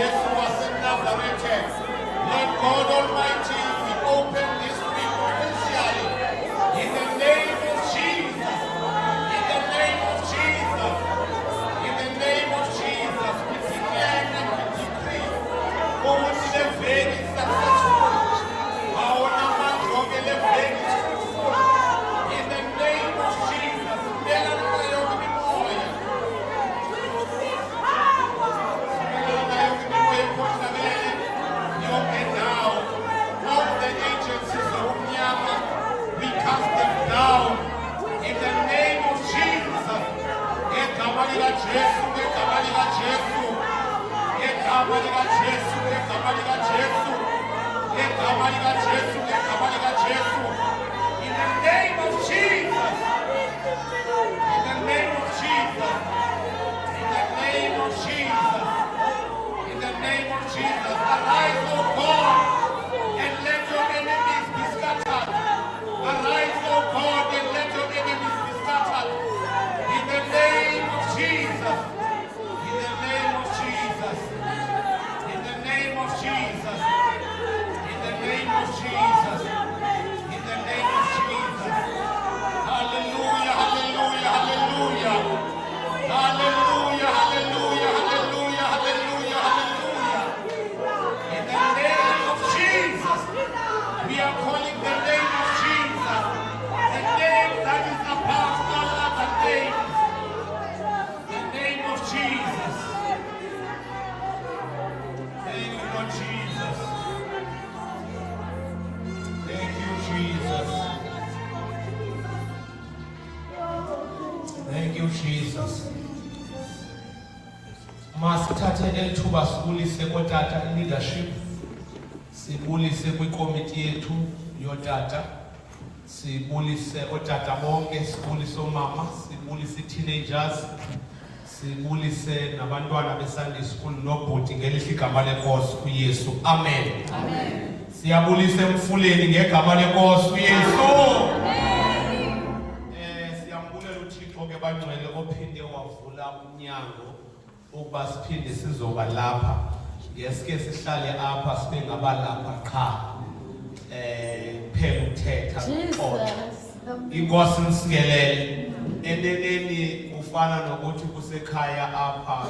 Jesu waseNazaretha. Let God Almighty open this week officially in the name of Jesus. In the name of Jesus. In the name of Jesus. We declare and we decree ukuthi le veki successful. Awona manqoke le veki fruitful. In the name of Jesus. Bela nayo imimoya. Bela nayo imimoya ekhonzakele. Yonke ndawo. All the agencies zomnyama, we cast them down. In the name of Jesus. Ngegama lika Jesu, ngegama lika Jesu. Ngegama lika Jesu, ngegama lika Jesu. Ngegama lika Jesu, ngegama lika Jesu. In the name of Jesus. In the name of Jesus. In the name of Jesus. In the name of Jesus. Arise, O God, and let your enemies be scattered. Arise, O God, and let your enemies be scattered. In the name of Jesus. In the name of Jesus. In the name of Jesus. In the name of Jesus. In the name of Jesus. Hallelujah, hallelujah, hallelujah. Hallelujah, hallelujah, hallelujah, hallelujah, hallelujah. In the name of Jesus. We are calling the name of Jesus. The name that is above all other names. The name of Jesus. Thank you, Lord Jesus. Thank you, Jesus. Thank you, Jesus. Masithathe elithuba sibulise kotata leadership. Sibulise kwikomiti yethu yotata. Sibulise otata bonke, sibulise omama, sibulise teenagers. Sibulise nabantwana beSunday school nobhuti ngelihle igama lenkosi uYesu. Amen. Amen. Siyabulisa emfuleni ngegama lenkosi uYesu. Amen. Siyambulela uThixo ke bangcwele ophinde wavula umnyango ukuba siphinde sizoba lapha. Yesike sihlale apha sibe ngabalapha qha. Phela uthetha uqoqa. Inkosi nisikelele. Eneneni ufana nokuthi kusekhaya apha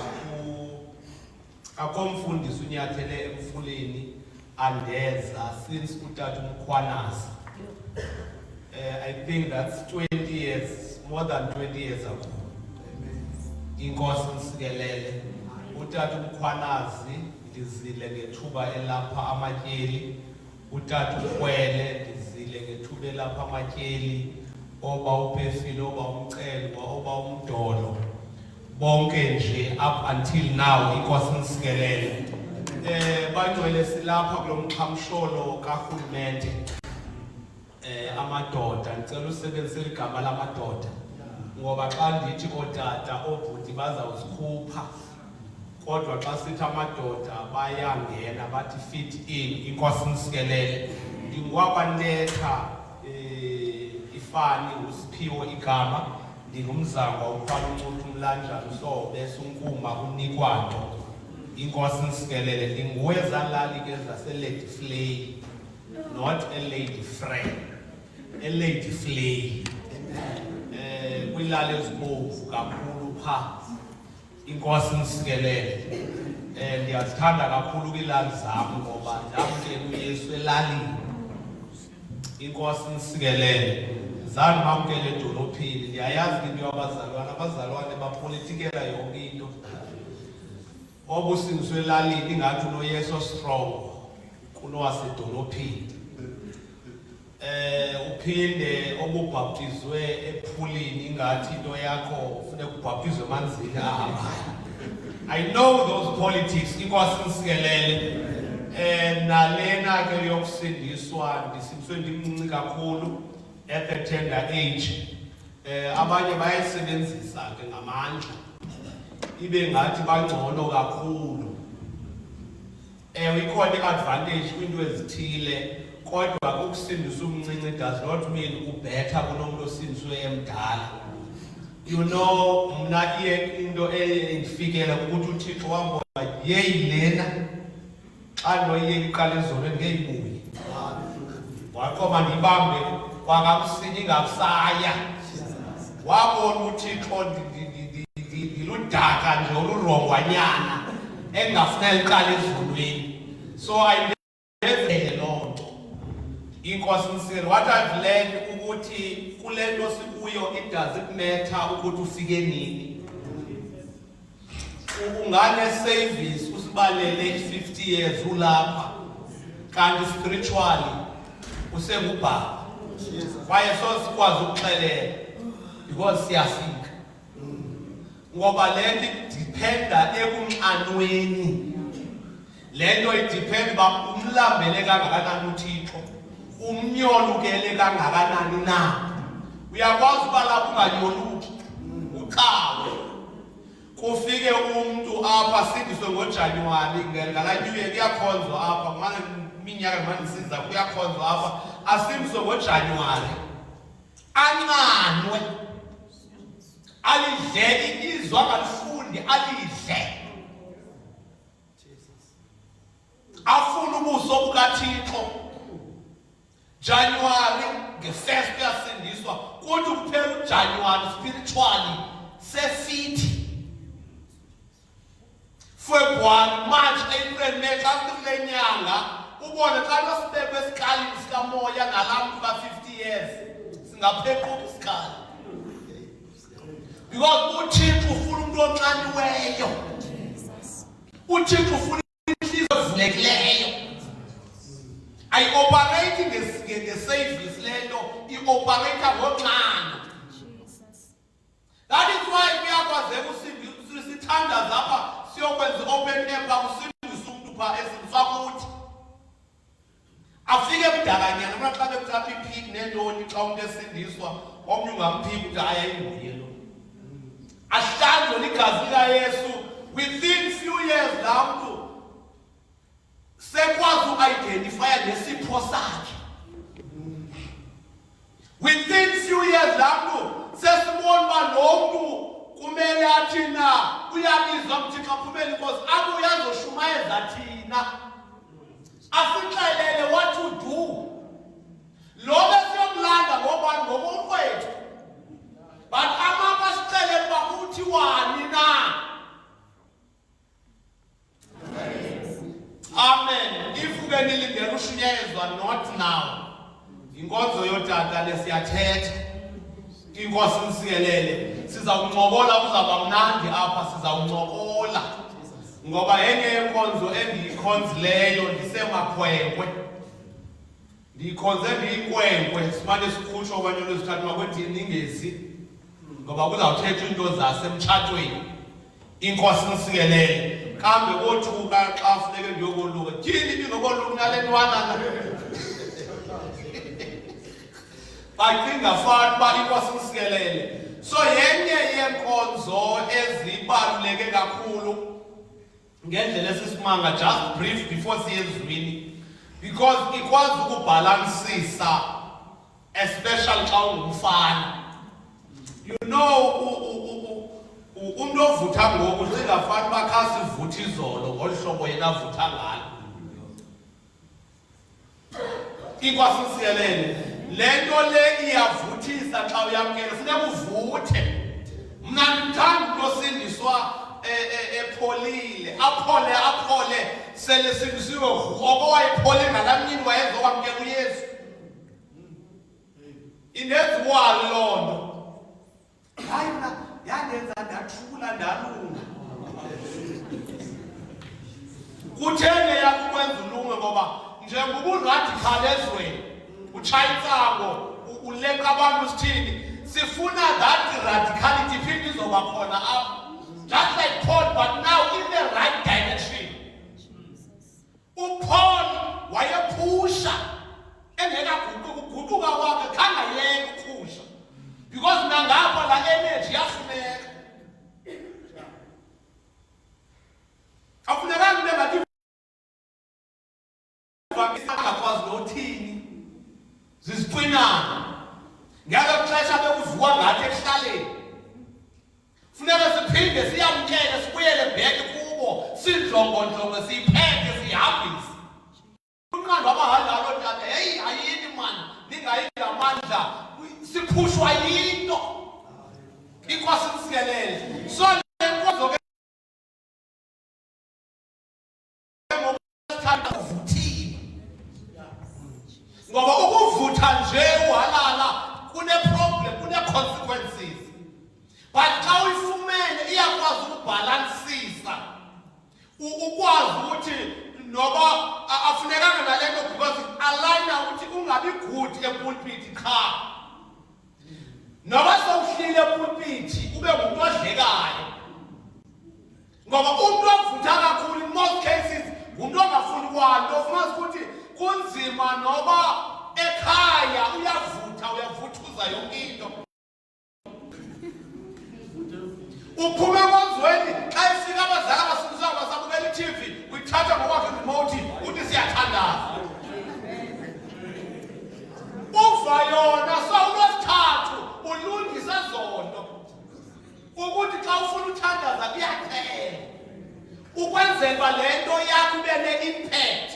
akomfundisi unyathele emfuleni andeza since utata uMkhwanazi. I think that's 20 years, more than 20 years ago. Inkosi nisikelele. Utata uMkhwanazi ndizile ngethuba elapha amatyeli. Utata uKwele ndizile ngethuba elapha amatyeli. Oba uPhefile, oba uMcelwa, oba uMdolo. Bonke nje up until now inkosi nisikelele. Bangcwele silapha kulomxhamsholo kaRhulumente. Amadoda ngicela usebenzise igama lamadoda. Ngoba xa ndithi otata obhuti bazawusikhupha. Kodwa xa sithi amadoda bayangena bathi fit in inkosi nisikelele. Ndingwabanetha ifani uSiphiwo igama. Ndingumzangwa uFana uNcuthu uMlanjana uSobe uNkuma uNikwanto. Inkosi nisikelele. Ndinguwezalali ke zaseLady Flay, not a Lady Frey, a Lady Flay. Kwilali ezibomvu kakhulu pha. Inkosi nisikelele. Ndiyazithanda kakhulu kwilali zam ngoba ndamkela uYesu elalini. Inkosi nisikelele. Zani bamkele edolophini. Ndiyayazi into yabazalwane. Abazalwane bapolitikela yonke into. Obusindiswe elalini ingathi unoYesu strong kunowasedolophini. Uphinde obubhaptizwe ephulini ingathi into yakho ufune kubhaptizwe emanzini ahambayo. I know those politics. Inkosi nisikelele. Nalena ke yokusindiswa ndisindiswe ndimncinci kakhulu at the tender age. Abanye bayayisebenzisa ke ngamandla. Ibe ngathi bangcono kakhulu. Ikhona iadvantage kwinto ezithile. Kodwa ukusindiswa umncinci does not mean ubetha kunomuntu osindiswe emdala. You know, mna into endifikele ukuthi uThixo wambona yeyi lena xa noyiyeka iqala ezolweni ngeyibuyi. Waqoma ndibambe kwakamsinyi ngabusaya. Wabona uThixo ndiludaka nje olurongwanyana engafuna liqala ezolweni. So ayindenzele loo nto. Inkosi Msiri, what I've learned ukuthi kule nto sikuyo it doesn't matter ukuthi ufike nini. Ungane service usibalele 50 years ulapha kanti spiritually usengubaba. Kwaye so sikwazi ukuxelela because siyafika. Ngoba le nto dependa ekunxanweni. Le nto idepend ba umlambele kangakanani uThixo. Umnyolukele kangakanani na. Uyakwazi uba lapho unganyoluki uqawe. Kufike umuntu apha sindiswe ngoJanuwari ngala New Year kuyakhonzwa apha kumane iminyaka manje siza kuyakhonzwa apha asindiswe ngoJanuwari. Anqanwe. Alidle izwa ngalifundi alidle. Afuna ubuso bukaThixo. January nge-1st kuyasindiswa kodwa kuphela uJanuwari spiritually sefit. February, March, April, May xa kule nyanga ubone xa losibekwe esikalini sikamoya nalamntu ka-50 years singaphequka isikali. Because uThixo ufuna umuntu onxaniweyo. uThixo ufuna inhliziyo evulekileyo. I operate in the service lento I-operator ngoxano. That is why kuyakwazi sithandaza apha siyokwenza open air pha kusindisa umuntu pha esimfakuthi. Afike ebudalanyana mna xa bekhapha iphiki nentoni xa umuntu esindiswa omnye ungamphiki ukuthi ayayinguye lo. Ahlanzwe ligazi likaYesu within few years laa mntu sekwazi uidentifya nesipho sakhe. Within few years laa mntu sesibona uba lo mntu kumele athi na uyabizwa mthixo aphumele inkosi abuye azoshumayeza thina. Asixelele what to do. Lo besiyomlanda ngobani ngokomfowethu. But amapha asixelele uba uthi wani na. Amen. If uke nilindele ushunyezwa not now. Inkonzo yotata lesiyathetha. Inkosi nisikelele. Sizawuncokola kuzaba mnandi apha sizawuncokola. Ngoba enye yenkonzo endiyikhonzileyo ndisemakhwenkwe. Ndiyikhonze ndiyinkwenkwe simane sikhutshwa okanye lwesithathu makwendini ingezi. Ngoba kuzawuthethwa into zasemtshatweni. Inkosi nisikelele. Kambe kothuka xa funeke ndiyokoluka. Tyhini ibingokoluka nale ntwana. Bacinga fana uba inkosi nisikelele. So yenye yenkonzo ezibaluleke kakhulu ngendlela esisimanga just brief before siyezwini because ikwazi ukubhalansisa especially xa ungumfana. You know umuntu ovutha ngoku singafani uba kha sivutha izolo ngolu hlobo yena avutha ngalo. Inkosi nisikelele. Le nto le iyavuthisa xa uyamkela funeka uvuthe. Mna ndimthanda umuntu osindiswa epholile aphole sele sindisiwe okowayephole ngalamnyini wayenza okwamkela uYesu. Inenziwalo loo nto. Hayi mna yandenza ndathula ndalunga. Kuthenge yakukwenza ulunge ngoba njengoba uradical ezweni utshaya intsango uleqa abantu sithini sifuna that radicality iphinde izoba khona apha just like Paul but now in the right direction. uPaul wayephusha engekaguquka kwakhe khangayeka ukuphusha because nangapha la energy yafuneka. Afunekanga into engathi akakwazi nothini zisiqinana ngelo xesha bekuvuka ngathi ekuhlaleni Funeka siphinde siyamkele sibuyele bheke kubo sidlongodlongo siyipheke siyihambise. Unqanda abahamba lo tata hey ayini man ningayidla amandla siphushwa yinto. Inkosi msikelele. So lenkonzo ke ngokuthanda uvuthile. Ngoba ukuvutha nje uhalala kune problem, kune consequences. But xa uyifumene iyakwazi ukubhalansisa. Ukwazi ukuthi noba afunekanga nalento because aligna ukuthi ungabi good epulpit cha. Noba sowuhlile epulpit ube umuntu odlekayo. Ngoba umuntu ovutha kakhulu in most cases umuntu ongafuni kwanto ufumanisa ukuthi kunzima noba ekhaya uyavuthuza yonke into. Uphume konzweni xa ifika abazali abasifundisa basabukela iTV uyithatha ngokwakhe remote uthi siyathandaza. Uva yona sawulosithathu ulungisa zonto ukuthi xa ufuna uthandaza kuyaphela ukwenzela lento yakho ibe ne-impact.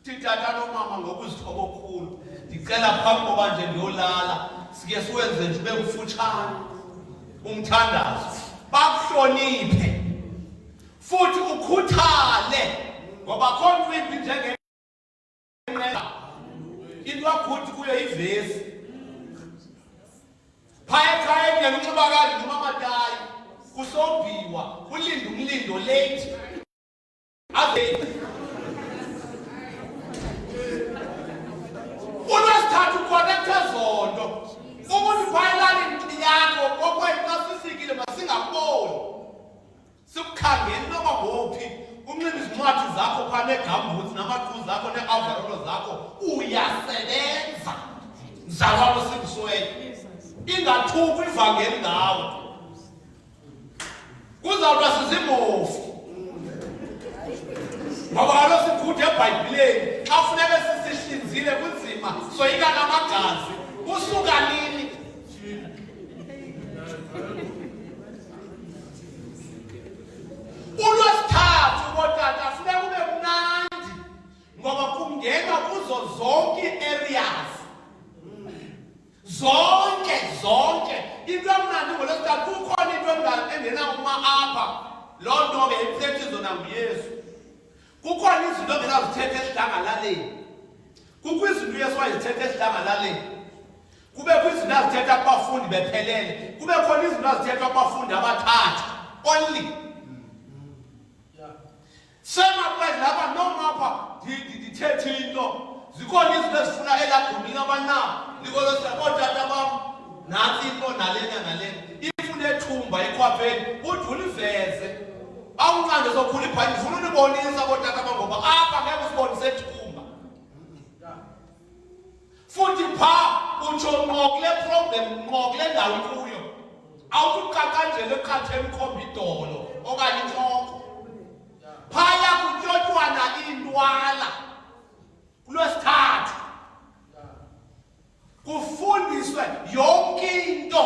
Titata nomama ngokuzithoba okukhulu ndicela phambi koba nje ndiyolala sike siwenze nje ube mfutshane umthandazo bakuhloniphe futhi ukhuthale ngoba khona kwimbi njengenqela into akuthi kuyo ivesi phaya ekhaya kule unxiba kanje nomamatayi kusobhiwa ulinde umlindo late ulwesithathu uconnecta zonto ukuthi phayelani yakho okwayixasisikile masingaboni sikukhangeni noma ngophi unxiba izincwadi zakho phana negambuthi namaqhuzu akho ne-avarolo zakho uyasebenza mzalwane singisiweyo ingathuki ivangeli ngawe kuzawuba sizimofu ngoba kaloku sikhuthe ebhayibhileni xa funeke sisihlinzile kunzima soyika namagazi usuka nini ulwesithathu kotata funeka ube mnandi ngoba kungena kuzo zonke areas zonke into emnandi ngolwesithathu kukhona into engenakuma apha loo nto ke ithetha izona nguyesu kukhona izinto engenazithetha esidlangalaleni kukho izinto uyesu wazithetha esidlangalaleni kube kwizinto azithetha kubafundi bephelele kube khona izinto azithetha kubafundi abathathu only same applies lapha noma apha ndithethe into zikhona izinto ezifuna elagumini abana likolosela kootata bam nantsi into nalena ifuna ethumba ekhwapheni uthi uliveze awunqande sokhula ibhayibhile ufuna unibonisa kootata bam ngoba apha ngeke usibonise ethumba futhi phaa utsho ngqo kule problem ngqo kule ndawo kuyo awuthi uqaqanjele eqatheni ukhomba idolo okanye intloko phaya kutyotywana intwala kulwesithathu kufundiswe yonke into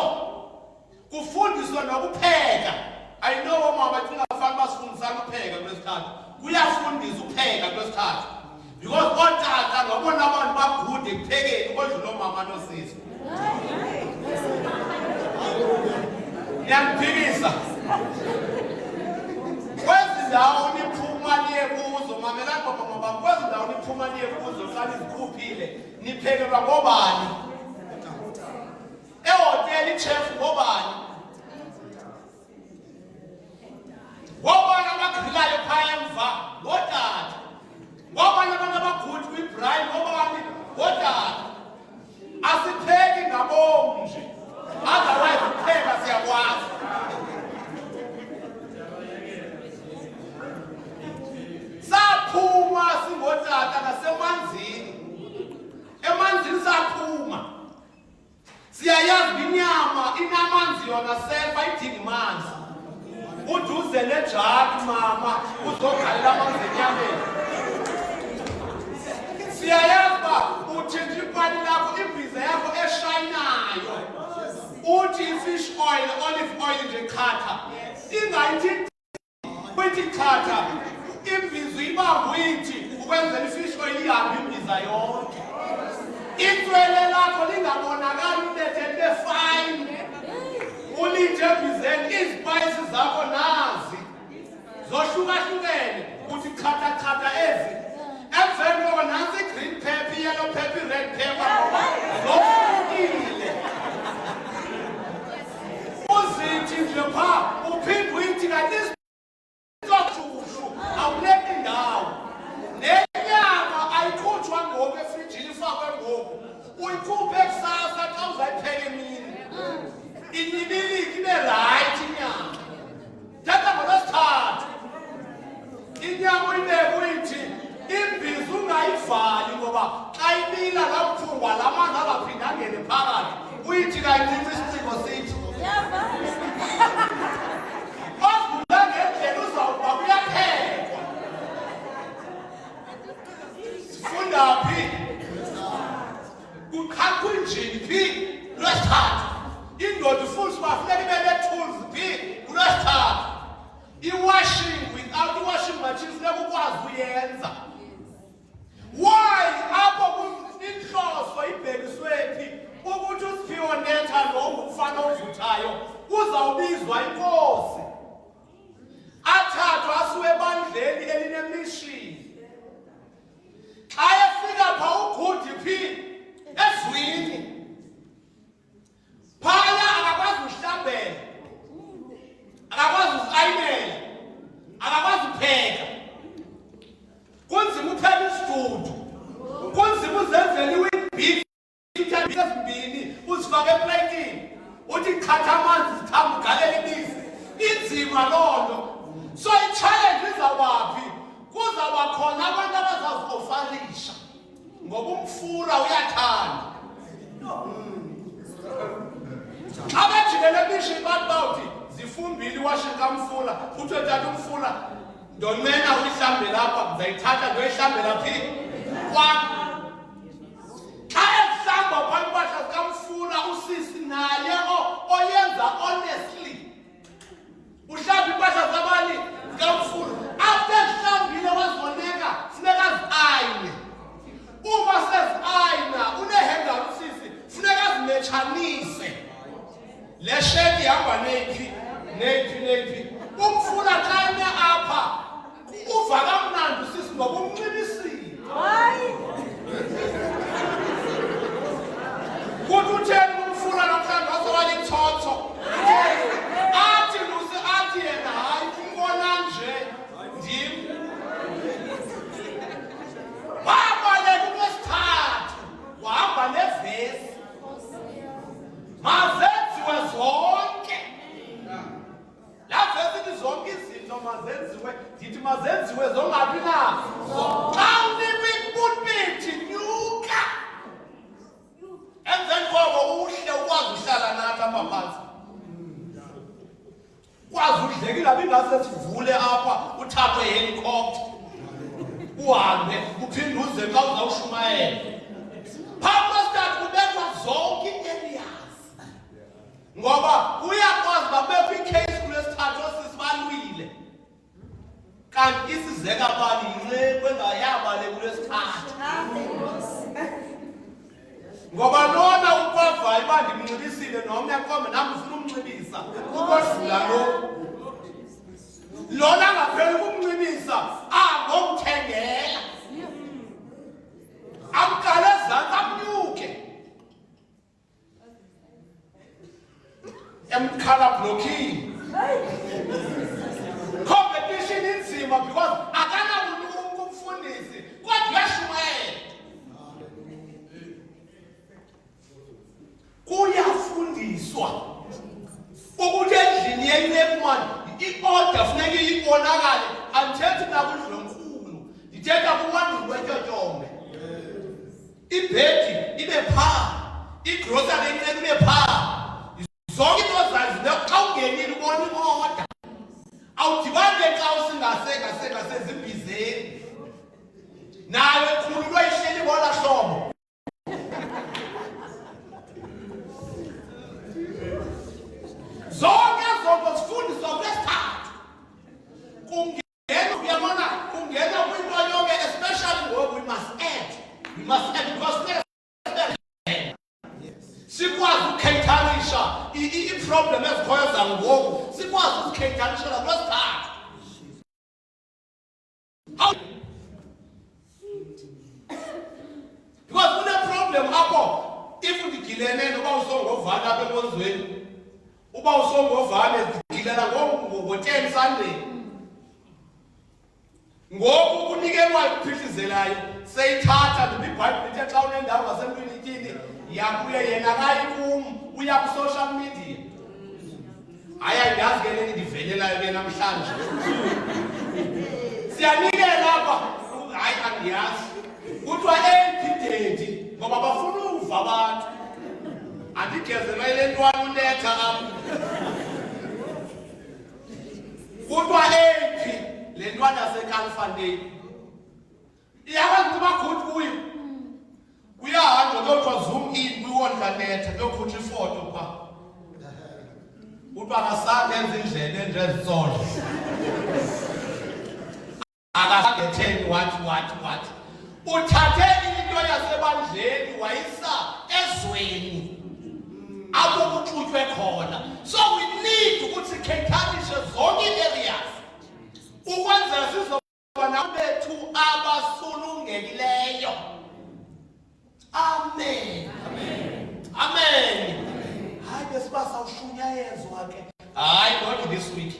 kufundiswe nokupheka I know omama thingafani basifundisana ukupheka kulwesithathu kuyafundisa ukupheka kulwesithathu because otata ngabona abantu bagude ekuphekeni kodlula omama nosisi yandiphikisa kwezi ndawo niphuma niye kuzo mamelani baba kwezi ndawo niphuma niye kuzo xa nizikhuphile niphekelwa ngobani ehoteli ichef ngobani ngobani abagrilayo phaya emva ngotata ngobani abantu abagude kwibrayi ngobani ngotata asipheki ngabomu nje otherwise ukupheka siyakwazi saphuma singotata nasemanzini emanzini saphuma siyayazi inyama inamanzi yona self ayidingi manzi uduze nejaki mama uzogalela amanzi enyameni siyayazi uba uthinta ipani lakho ibhiza yakho eshayinayo uthi fish oil, olive oil nje khatha ingayithi uyithi khatha imbizo ibambe uyithi ukwenzela fish oil ihambe imbiza yonke itswele lakho lingabonakali unethele fine ulinje embizeni izipayizi zakho nazi zohlukahlukene uthi khatha ezi emveni koko nansi green pepper, yellow pepper, red pepper zohlukile uzithi nje phaa uphinde uyithi kanti izoshushu awuleki ndawo nenyama ayikhutshwa ngoku efrijini ifakwe ngoku uyikhuphe kusasa xa uzayipheka emini inyibilike ibe rayithi inyama thetha ngolwesithathu inyama uyibeke uyithi imbiza ungayivali ngoba xa ibila kabuthungwa la manzi azaphinda angene phakathi uyithi kancinci isiciko sithi odlula ngendlela uzawuba kuyaphekwa sifunda phi kuqhaqhwa injini phi lwesithathu indoda futhi bafuneka ibe ne-tools phi kulwesithathu i-washing without i-washing machine funeka ukwazi uyenza why apho inhloso ibhekiswe phi ukuthi uSiphiwo Netha lo umfana ovuthayo uzawubizwa inkosi athathwa asiwe ebandleni elinemishini xa efika pha ugudi phi ezwini phaya akakwazi uhlambela akakwazi uku-ayinela akakwazi upheka kunzima uphela isidudu kunzima uzenzela iwibhiki ezimbini uzifake epletini uthi khatha amanzi zithamba ugalela ibisi inzima loo nto so i-challenge izawubaphi kuzawuba khona abantu abazaziofarisha ngoba umfura uyathanda xa bejikele emishini bathi bawuthi zifumbile iwashing kamfula kuthiwe tata umfula ndonqena uyihlambe lapha ndizayithatha ndoyihlambela phi kwakho xa ezihlamba phaa impahla zikamfula usisi naye oyenza honestly uhlamba impahla zabani zikamfula after ezihlambile waziboneka funeka zi-ayine uma sezi-ayina unehengara usisi funeka zimetshanise le sheti ihamba neyiphi umfula xa ime apha uva kamnandi usisi ngoba umnxibisile kuthi utheni umfula namhlanje wasewalithotho athi lusi athi yena hayi umbona nje ndim wabaleka kulwesithathu wahamba nevesi mazenziwe zonke laa vesi ithi zonke izinto mazenziwe ndithi mazenziwe zongabi na xa unikwa ikpulpithi nyuka emveni koko uhle ukwazi uhlala nathi apha phantsi ukwazi udleka ingabi ingase sivule apha uthathwe helicopter uhambe uphinde uze xa uzawushumayela phaa kwesithathu kubethwa zonke ii-areas ngoba uyakwazi babekho ikheyisi kulwesithathu osisi balwile kanti isizeka bani yinxeku engayabale kulwesithathu ngoba lona ukwavayo uba ndimnxibisile nomnye kombe nam ufuna umnxibisa ukodlula lo lona angapheli ukumnxibisa angomthengela amqale ezantsi amnyuke emkhalabhlokhini competition inzima because akanabulungu umfundisi kodwa uyashumayela kuyafundiswa ukuthi endlini yeyinekumani i-order funeka ibonakale andithethi nakudlwenkulu ndithetha kuwandulu wetyotyombe ibhedi ibe phaa igrosari enceka ibe phaa zonke into zazileyo xa ungenile ubona i-order awudibani xa usingasezimbizeni nayo ekhululwa ihleli ibona hlobo uyabona ungena kwinto yonke, especially ngoku we must add because sikwazi ukukhethanisha i-problem ezikhoyo zangoku, sikwazi ukukhethanishela kwesithathu. Because kune-problem apho if udigilene uba usongovane apha enkonzweni, uba usongovane digilela ngo-10 Sunday, ngoku kunikelwa ikuphithizelayo seyithatha noma iBhayibhile ithe xa unendawo ngasemntwini ityini yakuye yena akayi kum, uya ku-social media. Hayi andiyazi ke le ndivelelayo ke namhlanje siyanikela apha, hayi andiyazi kuthiwa eyipidedi ngoba bafuna uva abantu. Andigezela ile ntwana unetha apha kuthiwa eyiphi le ntwana yaseKalifandeni iyakwazi ukuthi bakhuthe kuyo, uyahamba kuyothiwa zoom in kwiwoni kanetha kuyokhutha ifoto phaa, kuthiwa akasange enze indlela enjezisolo, akasangetheni wathi uthathe into yasebandleni wayisa ezweni apho kuxutywe khona. So we need ukuthi sikhethanishe zonke ii-areas ukwenzela sizoba nabethu abasulungekileyo. Amen. Hayi besiba sawushunyayezwa ke, hayi not this week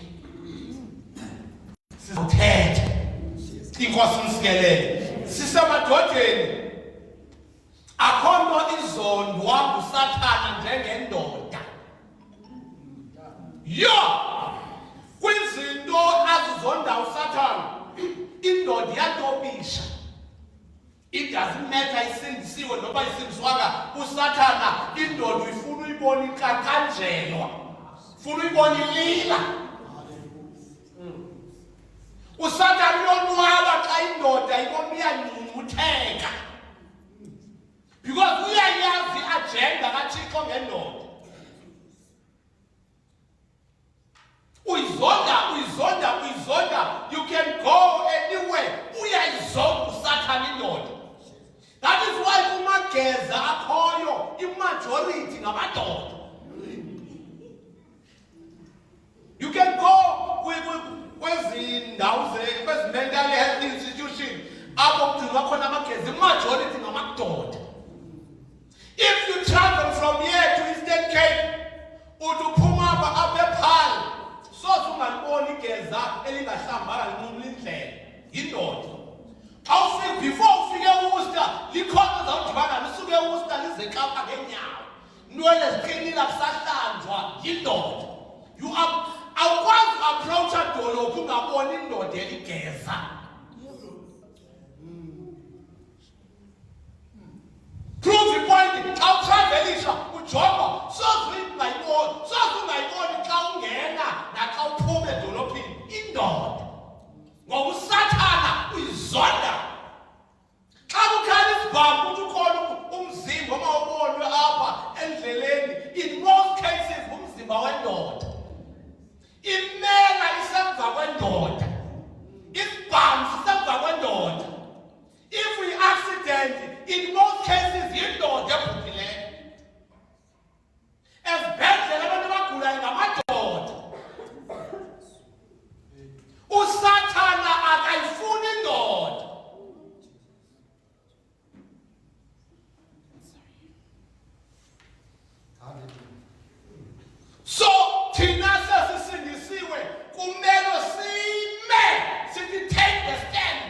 sizothetha inkosi msikelele. Sisemadodeni akho nto izondwa nguSathana njengendoda. Kwizinto azizonda uSathana indoda iyatopisha. It doesn't matter isindisiwe noba isindiswanga uSathana, indoda uyifuna uyibona iqaqanjelwa, ufuna uyibona ilila. uSathana uyonwaba xa indoda ibona iyanyumutheka because uyayazi i-agenda kaThixo ngendoda. Uyizonda, you can go anywhere. Uyayizonda uSathana indoda. That is why kumageza akhoyo imajority ngamadoda. You can go kwezindawo kwezi-mental health institution apho kugcinwa khona amageza, imajority ngamadoda. If you travel from here to Eastern Cape, uthi uphuma apha ePaarl, soze ungaliboni igeza elingahlambanga linqumla indlela, yindoda. Before ufike eWorcester, likhona zawudibana lisuke eWorcester lize eKapa ngeenyawo, nwele ziqinile akusahlanjwa, yindoda. Awukwazi uapproacha dolophu ungaboni indoda eligeza. Prove the point. Xa utravelisha ujonga soze ungayiboni xa ungena naxa uphuma edolophini indoda. Ngoba uSathana uyizonda. Xa kukhala isibhamu uthi ukhona umzimba omawubonwe apha endleleni, in most cases umzimba wendoda. Imela isemva kwendoda, isibhamu sisemva kwendoda. If we accident, in most cases yindoda ebhubhileyo. Ezibhedlela abantu abagulayo ngamadoda. uSathana akayifuni indoda. So thina sesisindisiwe kumele sithi take the stand.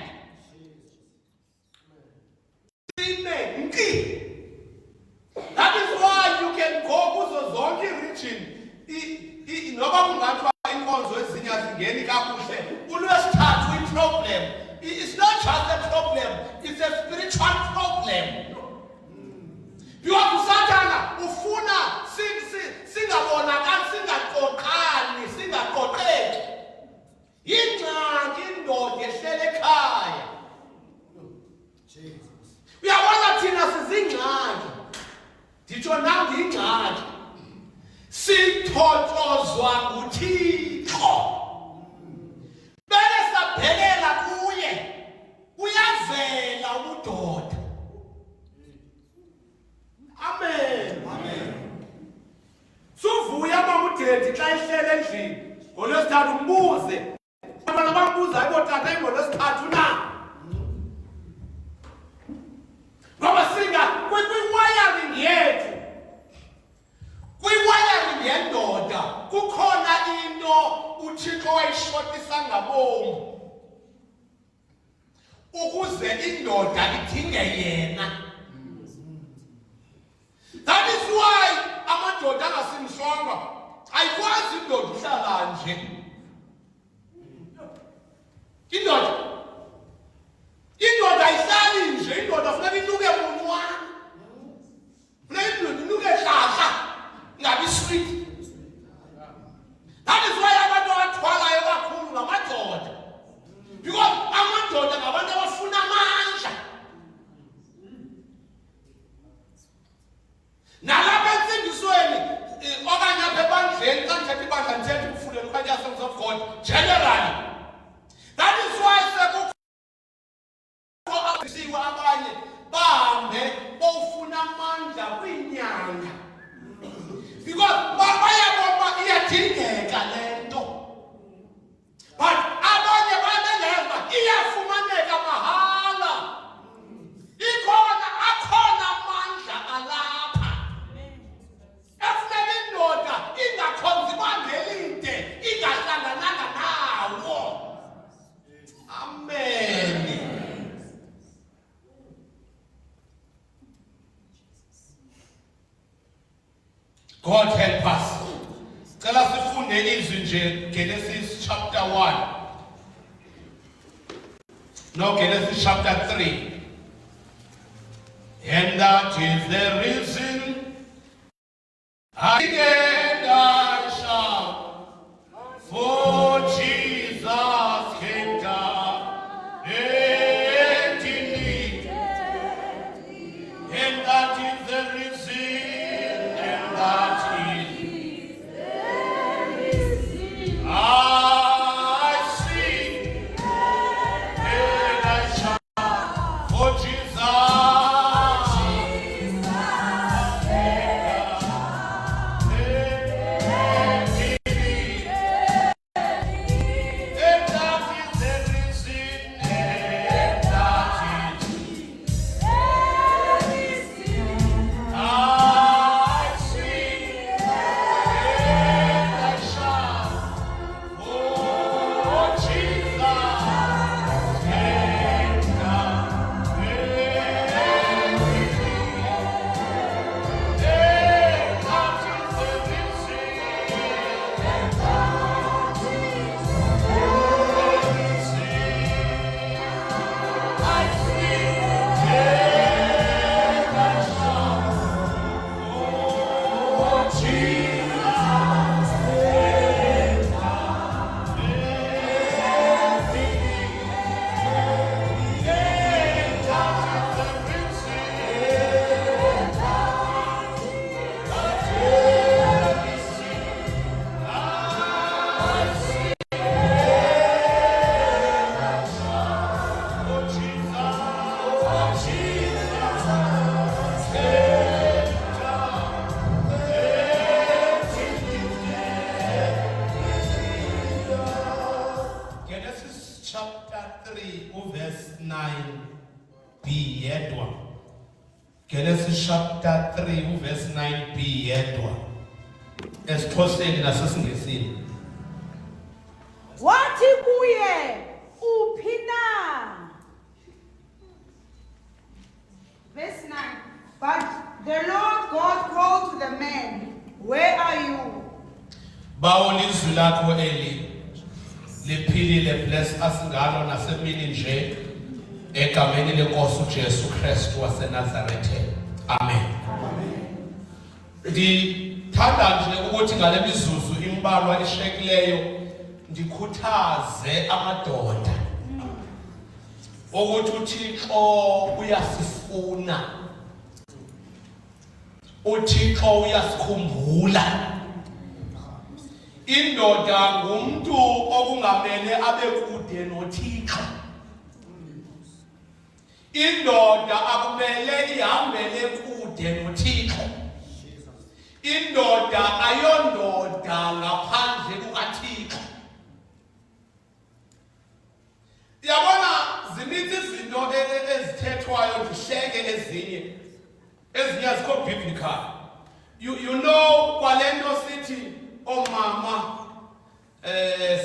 That is why you can go kuzo zonke region. Noba kungathiwa inkonzo ezinye azingeni kakuhle, uLwesithathu i-problem. It's not just a problem, it's a spiritual problem. Because uSathana ufuna singabonakali, singaxoxani, singaqoqeki. Yingxaki indoda ehlele ekhaya. Uyabona thina sizingxaki. Nditsho nam ndiyingxaki. Sithotyozwa nguThixo. Bele umndeni xa ihlele endlini ngolwesithathu umbuze abantwana bambuza ayibotata ingolwesithathu na ngoba singa kwiwayaring yethu kwiwayaring yendoda kukhona into uThixo wayishotisa ngabomu ukuze indoda idinge yena. That is why amadoda angasimhlonga ayikwazi indoda uhlala nje. Indoda ayihlali nje, indoda funeka inuke munwana. Funeka inuke hlahla ngabi sweet. That is why abantu abathwalayo kakhulu ngamadoda. Because amadoda ngabantu abafuna amandla. Nalapha entsingisweni okanye apha ebandleni xa ndithetha ibandla ndithetha ukufundela okanye Assemblies of God generally. That is why sekukho abanye bahambe bofuna amandla kwiinyanga. Because bayabona iyadingeka le nto. But abanye bayabengenza iyafumaneka mahala. Akhona amandla alapha. Efuneka indoda ingakhonzi ibanga elide ingahlangananga nawo. Amen. God help us. Cela sifunde izwi nje Genesis chapter 1. No, Genesis chapter 3. And that is the reason I shout, for Jesus came down and in me. And that is the reason, and that is I sing and I shout, for Jesus. Genesis chapter 3 verse 9b yedwa esixhoseni nasesingesi wathi kuye uphi na. Verse 9. But the Lord God called to the man, where are you? Bawoni izwi lakho eli liphilile bless asingalo nasemini nje egameni lenkosi uJesu Kristu waseNazaretha. Amen. Ndithanda nje ukuthi ngale mizuzu imbalwa eshekileyo ndikhuthaze amadoda ukuthi uThixo uyasifuna, uThixo uyasikhumbula. Indoda ngumuntu okungamele abe kude noThixo. Indoda akumele ihambele kude noThixo. Indoda ayondoda ezinye azikho biblical. You know kwalento sithi omama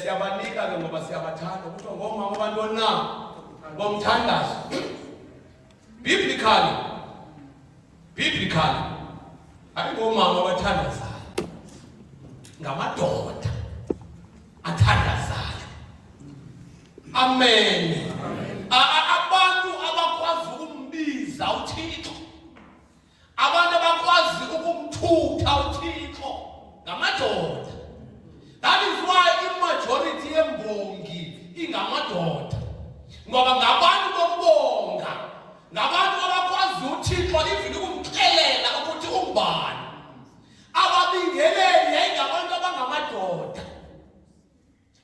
siyabanika ke ngoba siyabathanda kuthiwa ngomama abantwana bomthandazo. Biblically ayingomama abathandazayo, ngamadoda athandazayo. Amen. Abantu abakwazi ukumbiza uThixo, abantu abakwazi ukumthutha uThixo ngamadoda. That is why imajority yembongi ingamadoda, ngoba ngabantu bokubonga, ngabantu abakwazi uThixo even ukumxelela ukuthi ungubani. Ababingeleli yayingabantu abangamadoda.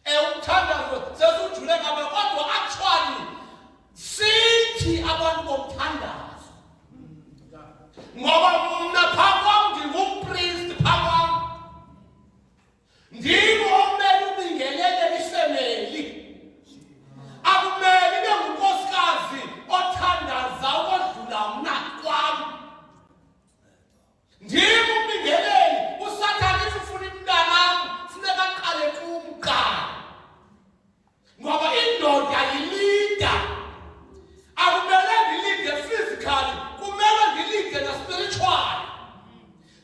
Umthandazo sesujule ngabe, kodwa actually sithi abantu bomthandazo, ngoba mna phakwam ndingumpriest, phakwam ndimo omele ubingelele ifemeli. Akumele ibe ngunkosikazi othandaza ukodlula mna kwam. Ndimo umbingeleli. Usathane ifuna imntanam funeka aqale kum kuqala, ngoba indoda yilida. Akumele ndilide physically, kumele ndilide na spiritually.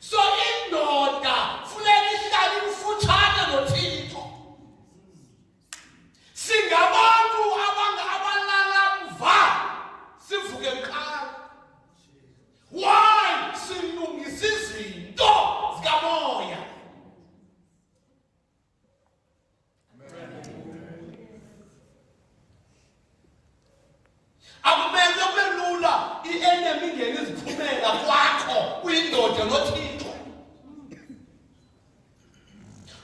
So indoda funeka ihlale ifutshane noThixo. Singabantu abalala mva sivuke ekhaya. Why? Silungisa izinto zikamoya. Akumele kube lula i-enemy ingene iziphumela kwakho uyindoda noThixo.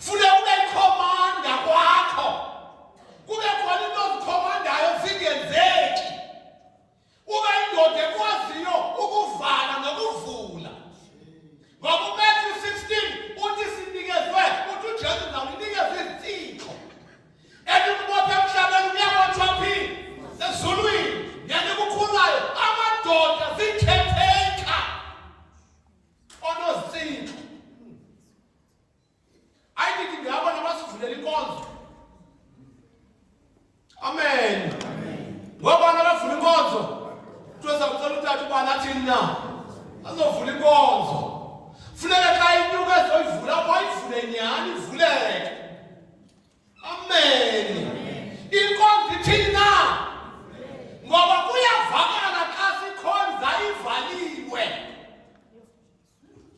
Funeka ube yikhomanda kwakho, kube khona into ozikhomandayo zingenzeki. Ube yindoda ekwaziyo ukuvala nokuvula, ngoba uMatthew 16 uthi sinikezwe, uthi uJesu nawunikeza izithixo. Ukubopha emhlabeni kuyabotshwa phi? Ezulwini. Kukhulayo amadoda zikhetheka onozithixo. Ayithi ndiyabona basivulela inkonzo. Amen. Ngobani abavula inkonzo? Kuthiwa sakucela uthatha ubani athini na? Azovula inkonzo. Funeka xa inyuka ezoyivula apho ayivule nyhani ivuleke. Amen. Inkonzo ithini na? Ngoba kuyavakala xa sikhonza ivaliwe.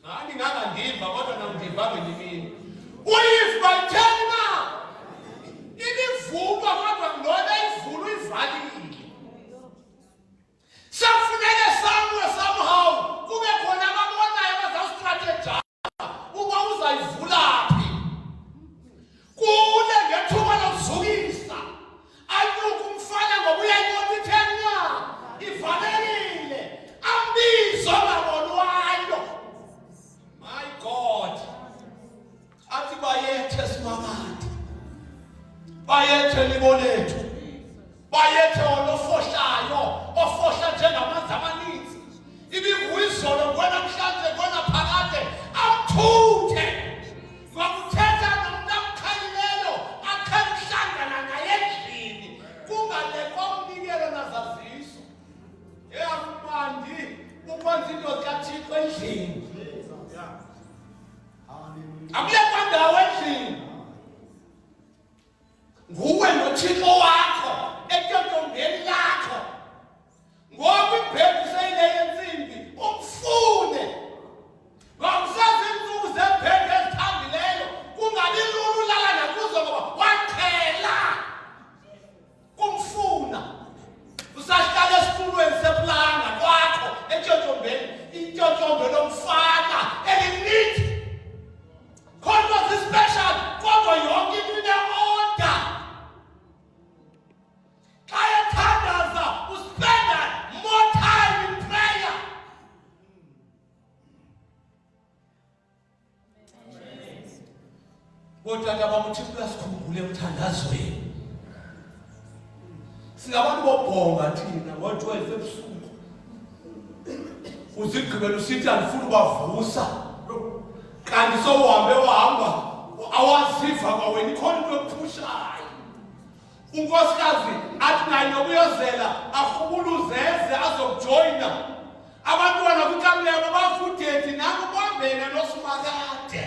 Nani ngangandiva kodwa nandiva ngelimini. Uyiva itheni na? Ibivulwa kodwa lona ivulwa ivalile. Safuneke somehow kube khona ababonayo abazawustrategize uba uzayivula phi. Kule ngethuba lokuzukisa anyuka umfana ngoba uyayibona itheni na? Ivalekile. Ambizo ngabonwayo. My God. Athi bayethe simamade, bayethe libolethu, bayethe olofohlayo, ofohla njengamanzi amaninzi. Ibinguyizolo kwena mhlanje kwena phakade amthuthe. Ngakuthetha nomuntu amkhalileyo akhe mhlangana naye endlini kungalekwa umnikelo nazaziso. Akumandi ukwenza into zikaThixo endlini. Akuyekwa ndawo endlini. Nguwe noThixo wakho etyotyombeni lakho. Ngoba ibhebhi seyile yensimbi umfune. Ngokusazi iintsuku zebhebhi ezithambileyo kungabi lula ulala nakuzo ngoba waqhela kumfuna. Usahlala esitulweni seplanga kwakho etyotyombeni, ityotyombe lomfana elinithi. Kodwa si-special, kodwa yonke into ine-order. Xa ethandaza uspenda more time in prayer. Kodwa baba uThixo uyasikhumbula emthandazweni. Singabantu bobhonga thina ngo-12 ebusuku. uzigqibela usithi andifuni ubavusa kanti sowuhambe wahamba awaziva kwawena ikhona into yokuphushayo. Unkosikazi athi naye nokuyozela arhubuluzeze azokujoyina abantwana kwikamlebo bafudethi nabo bambene nosimakade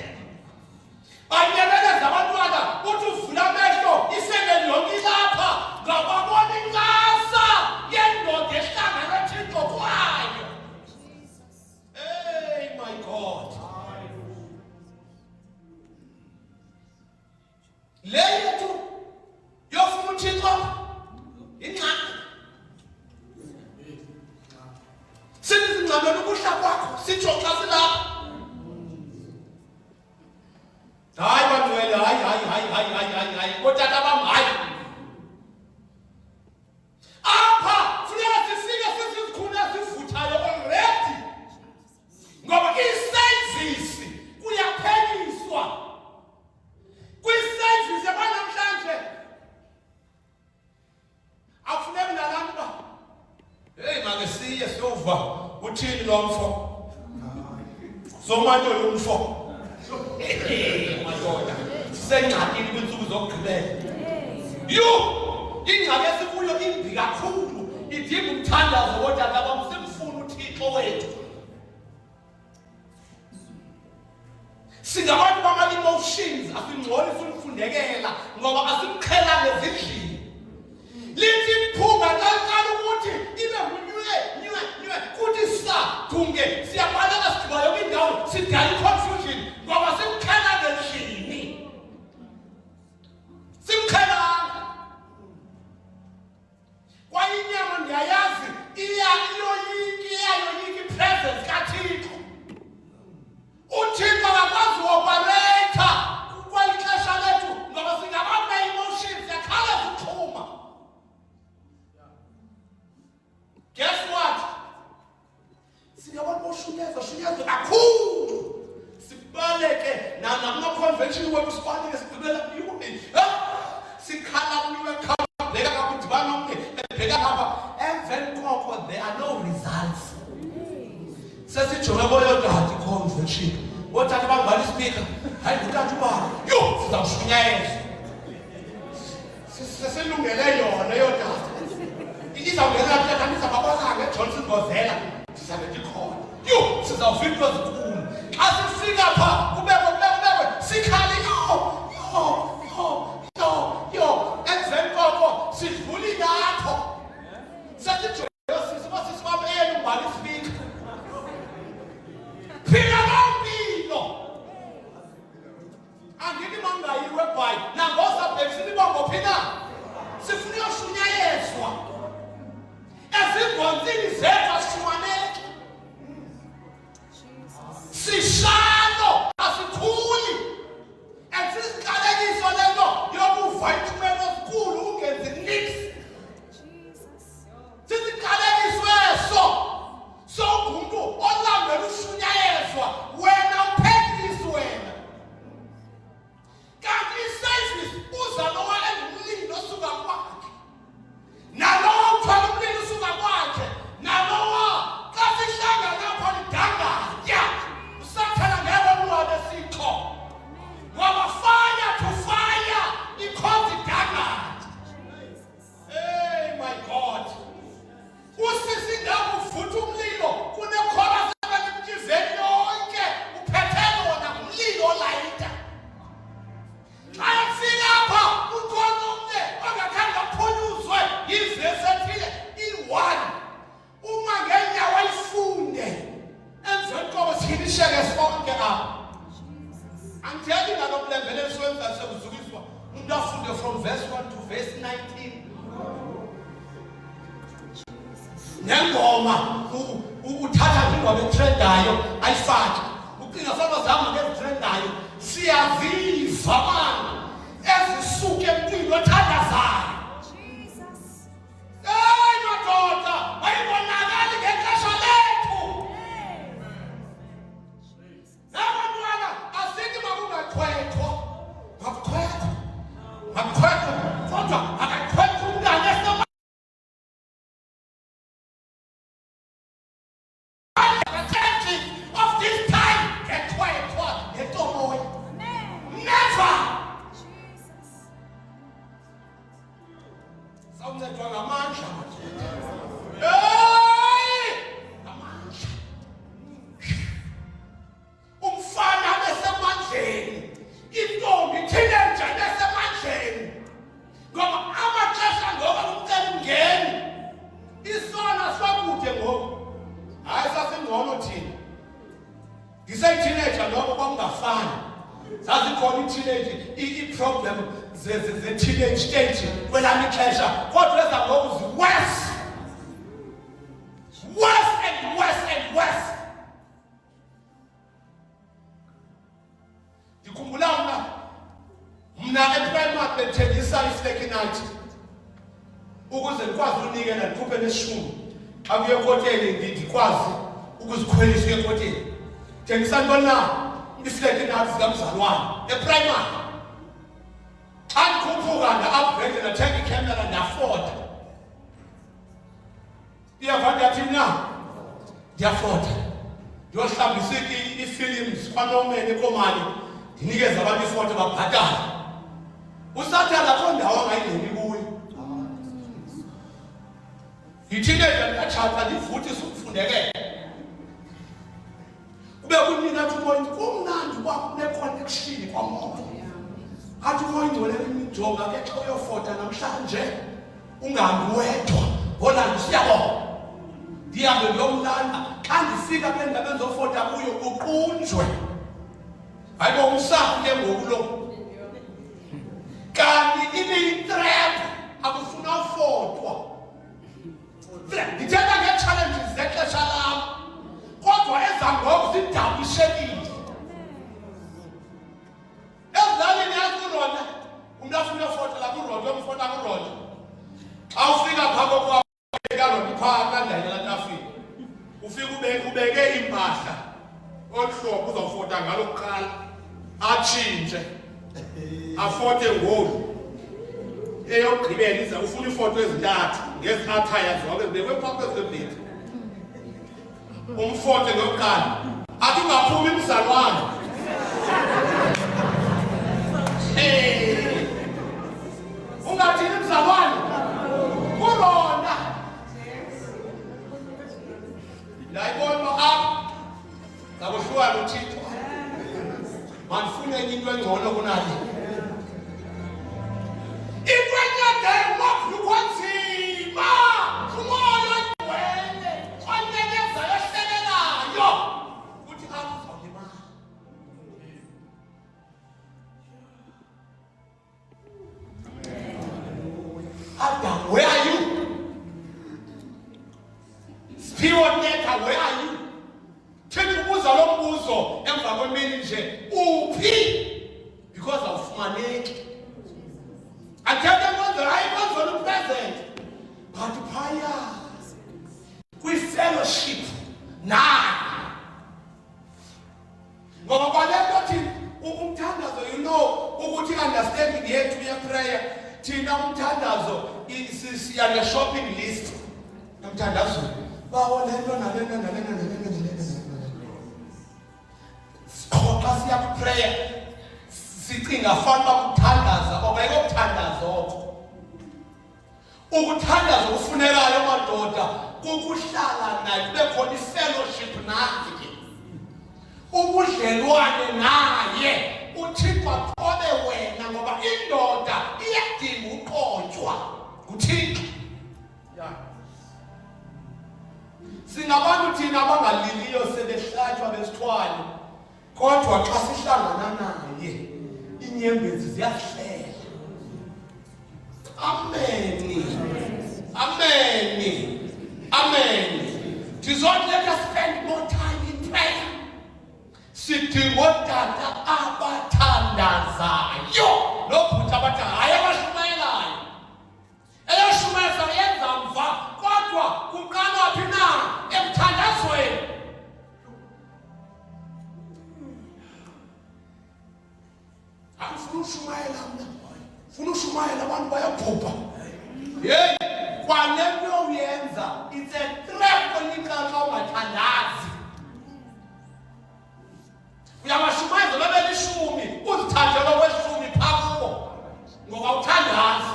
banyebeleza abantwana uthi uvula amehlo isebe yonke ilapha ngababona incasa yendoda ehlangana Thixo kwayo. Hey my God, le yethu yofuna uThixo ingxaki sinizingcamela ukuhla kwakho sitsho xa silapha. Hayi bantwele, hayi kotata bam, hayi apha funeka sifike sizikhuna sivuthayo already ngoba isevisi kuyapheliswa kwisevisi yabanamhlanje. Afuneki nalantu ba hey make siye siyova uthini lo mfo somanto yomfo madoda sisengxakini kwinsuku zokugqibela. Ingxaki esikuyo imbi kakhulu idinga umthandazo wotata bam, simfuna uThixo wethu. Singabantu bama-emotions asingcoli simfundekela ngoba asimqhelanga ezindlini. Lithi iphunga kancane ukuthi ibe ngunywe kuthi sadunge siyabhalana sigqiba yonke indawo sidala i-confusion ngoba simqhelanga endlini. Simqhelanga kwaye inyama ndiyayazi iyayoyika i-presence kaThixo. uThixo akakwazi uoperate kweli xesha lethu ngoba singabantu be-emotions yakhala zixhuma. Guess what? Singabantu boshunyezwa kakhulu. Sibaleke nakuma-convention wethu sibaleke sigqibela kuyuni. Sikhala kuyiwe khaba bheka kakudibana omnye ebheka ngapha emveni koko there are no results. Sesijonge koyodade i-convention otata bangubani ispeaker hayi ngutata ubaba sizawushunyayezwa sesilungele yona yodade izawungena mntakanisa babonanga eJohnson Gozela sizabe ndikhona sizawufika into ezinkulu. Xa sifika pha kubekwe sikhali emveni koko sidluli lapho sesijonge sisi bam eyena ungubani ispeaker phila kampilo angithi mangayiwe bhayi nangosabhekisini ibongo phina sifuna uyoshunyayezwa ezimbonzini zethu asifumaneki sishalo asikhuli esisiqalekiso lento yokuva ithumelo esikhulu ungenzi nix sisiqalekiswe sowungumntu olambela ushunyayezwa wena uphelisi wena kanti isevisi uza lowa engumlilo osuka kwakhe nalowa uthwala umlilo usuka kwakhe nalowa xa sihlangana apho lidanganya usathana ngelo lwane sikho ngoba fire to fire ikhoza idanganya. Hey my God, usisi ndakuvutha umlilo kunekhona sebelimtyizeni yonke uphethele wona ngumlilo olayita. Xa efika apha ukhona omnye ongakhange aphunyuzwe yivesi ethile i-1 uma ngenyawo ayifunde emveni koko sikhilisheke sonke apha. Andithethi ngalo mlembelelo siwenzayo sekuzukiswa umuntu afunde from verse 1 to verse 19. Nengoma uthatha ingoma etrendayo ayifake ucinga fama zama ngezitrendayo siyaziva manje ezisuke emntwini othandazayo. Hey madoda ayibonakali ngexesha lethu. Nabantwana asithi makungakhwekhwa kodwa akakhwekhwa umntana ze-teenage stage kwelami ixesha kodwa ezangoku zi-worse and worse. Ndikhumbula mna eprimary bethengisa iflekinite ukuze ndikwazi unikela ndikhuphe nesishumi xa kuye ekoteni ndikwazi ukuzikhwelisa uye ekoteni. Thengisa ntoni na? Iflekinite zikamzalwane eprimary. Xa ndikhuphuka nda-upgrade ndathenga ikhemera ndafoda. Iyava ndiyathini na? Ndiyafoda. Ndiyohlambisa ii-films kwaNorman eKomani ndinikeze abantu ifoto babhatale. Usathana akho ndawo angayingeni kuyo. Yithineja ndikatshata ndivutisa ukufundekela. Kube kunina athi umoya kumnandi uba kune-connection kwamoto. Athi umoya ingcolele imijonga ke xa uyofota namhlanje ungahambi wedwa ngolanda siyabona. Ndihambe ndiyomlanda xa ndifika kule ndawo endizofota kuyo kuqunjwe. Hayi bo umsaku ke ngoku lo. Kanti ibe-trap akufuna ufotwa. Ndithetha ngee-challenges zexesha lam kodwa ezangoku zidabishekile. Ezilalini yazi kuRhoda umntu afuna ufotela kuRhoda umfota kuRhoda. Xa ufika phaa kokwabekaRhoda phaa kandayi latafini ufika ubeke iimpahla olu hlobo uzawufota ngalo kuqala atshintshe afote ngolu. Eyokugqibela iza ufuna iifoto ezintathu ngezi-athaya zonke zibekwe phaa kwezembili. Umfote ngokuqala athi ungaphumi mzalwane. Ungathini mzalwane? kuRhoda. Ndayibona uba apha ngakuhlukana uThixo. Mandifune enye into engcono kunale. Into enyadela lukho nzima. Umoya ogcwele onyekeza ehlelelayo. Uthi apha uzawulimala. Adam, where are you? Spirit Neta, where are you? Thixo ubuza lo mbuzo emva kwemini nje uphi? Because awufumaneki. Athethe manje hayi manje present. But phaya kwi-fellowship naye. Ngoba kwalento thina umthandazo ukuthi understanding yethu ye-prayer thina umthandazo siyane-shopping list emthandazweni. Bawo lento nalento. Xa siya ku-prayer sicinga fana uba kuthandaza okanye kokuthandaza oko. Ukuthandaza okufunekayo madoda kukuhlala naye kube khona i-fellowship naye. Ubudlelwane naye uThixo athobe wena ngoba indoda iyadinga uqotywa nguThixo. Singabantu thina abangaliliyo sebehlatywa besithwale kodwa xa sihlangana naye inyembezi ziyahlela. Amen. Don't let us spend more time in prayer. Sidinga otata abathandazayo. Lobhuti abathi hayi abashumayelayo. Eyashumayeza yenza mva kodwa kuqala phi na emthandazweni. Akufuna ushumayela mna. Funa ushumayela abantu bayabhubha. Hey, kwanento uyenza it's a trap onikaka ungathandazi. Uyabashumayeza babelishumi uzithathela kweshumi phakho ngoba uthandazi.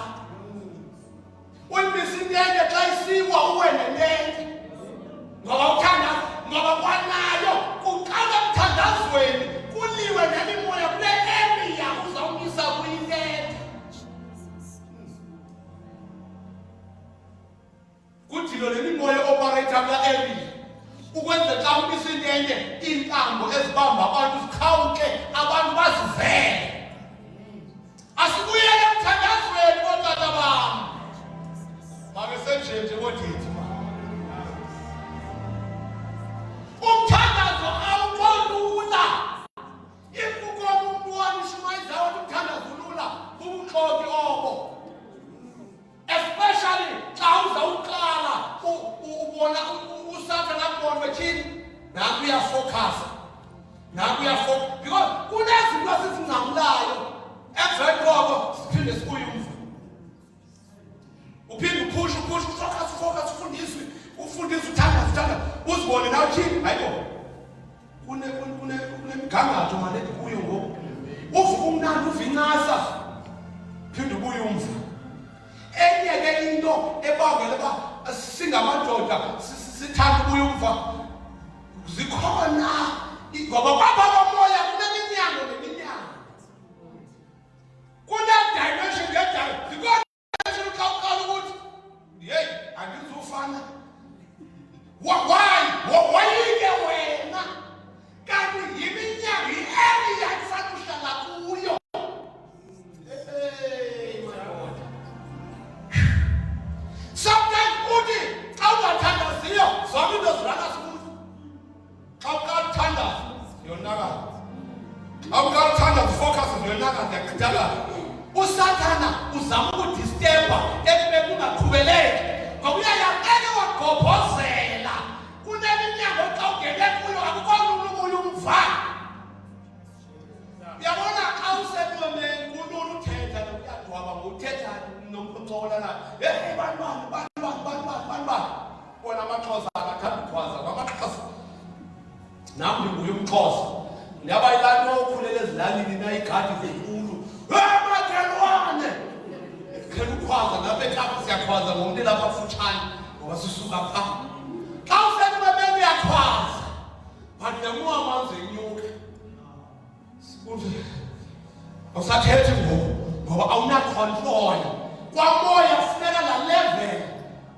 Uyibisi intente xa isikwa uwe nentente ngoba uthandazi ngoba kwanayo kuqala emthandazweni kuliwe nemimoya kule area uzawumisa kuyintente. Kuthilo nemimoya operate kula area ukwenza xa umisa intente iintambo ezibamba abantu zikhawuke abantu bazivele. Asibuye naku uyafocus because kunezinto esizingcamulayo emveni koko siphinde sibuye umva uphinde uphushe focus ufundiswe uthanda uzibone nawe uthini hayibo kunemgangatho manje kuyo ngoku uvuka umnandi uvincasa phinde ubuye umva enye ke into ebangela uba singamadoda sithanda ubuye umva zikhona ngoba baba moya kuneminyango neminyango dimension zikhona uqala ukuthi hey angizufana wayike wena kanti yiminyango i-area kufanele uhlala kuyo. Sometimes uthi xa ungathandaziyo zonke into zilala sibuzo xa ukathandaza yonakala xa ukathandaza focus yonakala ndiyakudala usathana uzama ukudisturba ekubeni ungaqhubeleki ngoba uyayaqeka wagobhozela kuneminyango xa ungene kuyo akukho ubuye umva uyabona xa usenomeni kulula uthetha uyadwaba ngothetha nomcola la hey bantwana bona amaXhosa akathanda ukhwaza amaXhosa nami ndinguye umXhosa ndiyabayilani okhulele ezilalini nayigadi zenkulu makhelwane khela ukhwaza lapha ekhapha siyakhwaza ngomntu lapha kufutshane ngoba sisuka pha xa usenomeni uyakhwaza but ngemuwa amanzi enyuke awusathethi ngoba awunacontrol kwamoya funeka la level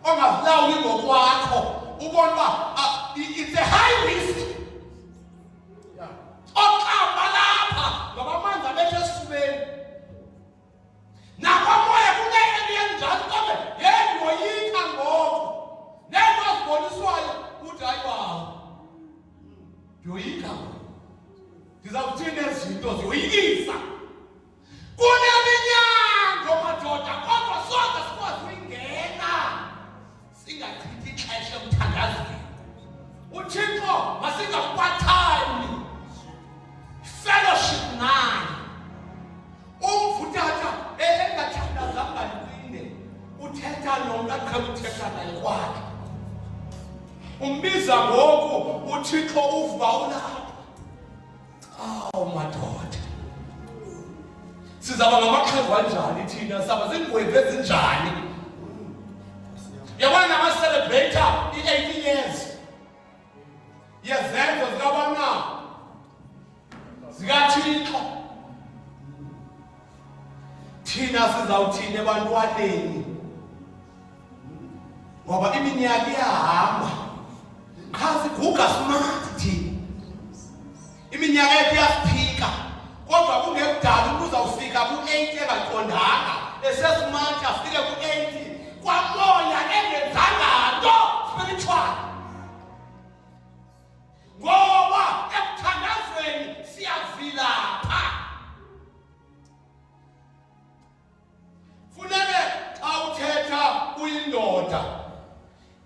ongazilawuli ngokwakho ubona uba it's a high risk oqamba lapha ngoba amanzi abethe esifubeni nakwamoya kunento enjalo kodwa yoyika ngoku nento aziboniswayo uthi hayi bawo yoyika ndizawuthini ezinto ziyoyikisa kuneminyango madoda kodwa sonke sikwazi uyingena singachithi ixesha emthandazweni uthixo masingakwathani fellowship naye umvuthatha engathandazanga linde uthetha nomntu aqhela uthetha naye kwakhe umbiza ngoku uthixo uvuba ulapha madoda sizaba ngamaxhego anjani thina saba zingwevu ezinjani yabona nama-celebrator i-18 years yezenzo zikabana zikathixo thina sizawuthini ebantwaneni ngoba iminyaka iyahamba qha siguga simathi thina iminyaka yethu iyasiphika kodwa kungekudala ukuthi uzawufika ku-8 engaqondanga esesimanti afike ku-8 kwamoya engenzanga nto spiritual ngoba ekuthandazweni siyavilapha funeke xa uthetha uyindoda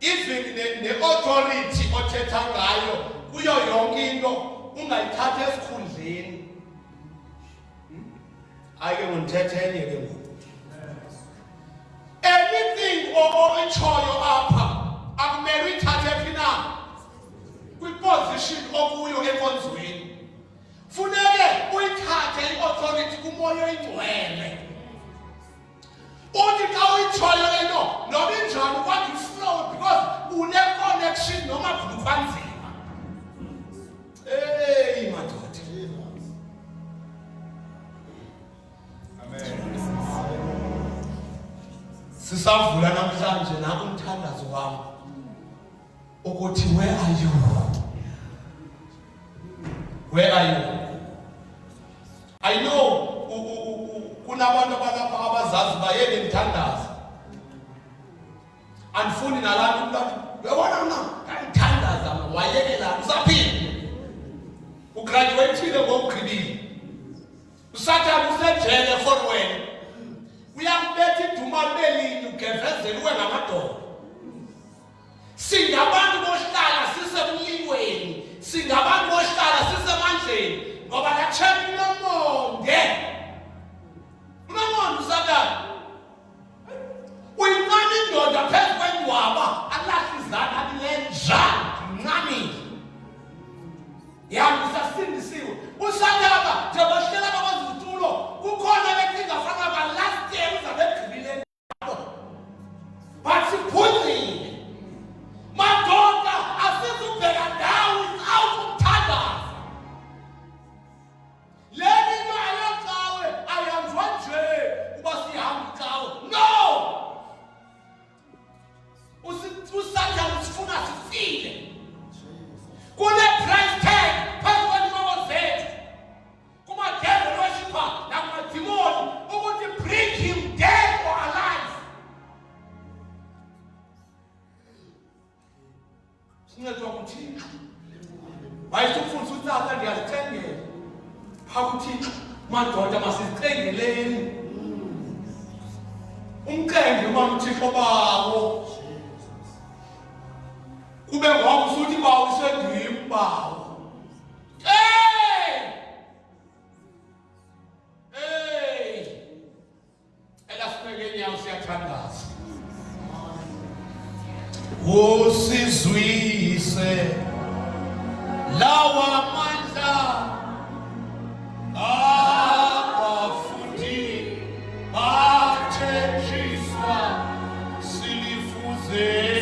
even ne-authority othetha ngayo kuyo yonke into ungayithatha esikhundleni ayike ngondithetheni ke ngoku anything oyitshoyo apha akumele uyithathe phi na kwiposition okuyo enkonzweni funeke uyithathe i-authority kumoya oyingcwele uthi xa uyitshoyo lento noba injani ukwazi iflow because une-connection noma vulukhwanzima hey madoda sisavula namhlanje nako umthandazo wami ukuthi where are you I know kunabantu abalapha abazazi bayeke mthandazo andifuni nalapho umntu yabona mna ngithandaza wayekela usaphinde ugraduatile ngokugqibile usathana usejele for wena uyakubetha iduma belinye ugevezela uwe ngamadoda singabantu bohlala sisemlingweni singabantu bohlala sisemandleni ngoba la church unomonde usabela uyincane indoda phezu kwendwaba alahle izandla alilenja ncane yamisasindisiwe usadaba njengoba hlela abazizitulo kukhona betingafana ba last year uzabegqibile but siphuzile madoda asizubheka ndawo without ukuthandaza leni into ayocawe ayanzwa nje uba sihamba icawe no usatha usifuna sifile kune price tag phezu kwenhloko zethu kumadevil worshipper nakumadimoni ukuthi bring him dead or alive. Sincedwa nguThixo wayesufundisa uTata ndiyazithengela phaa kuThixo madoda masizithengeleni umcenge mamthixo bawo kube ngoku usuthi bawo usendim bawo elasineke nyawo siyathandaza usizwise lawa mandla abafundi bathethiswa silifuze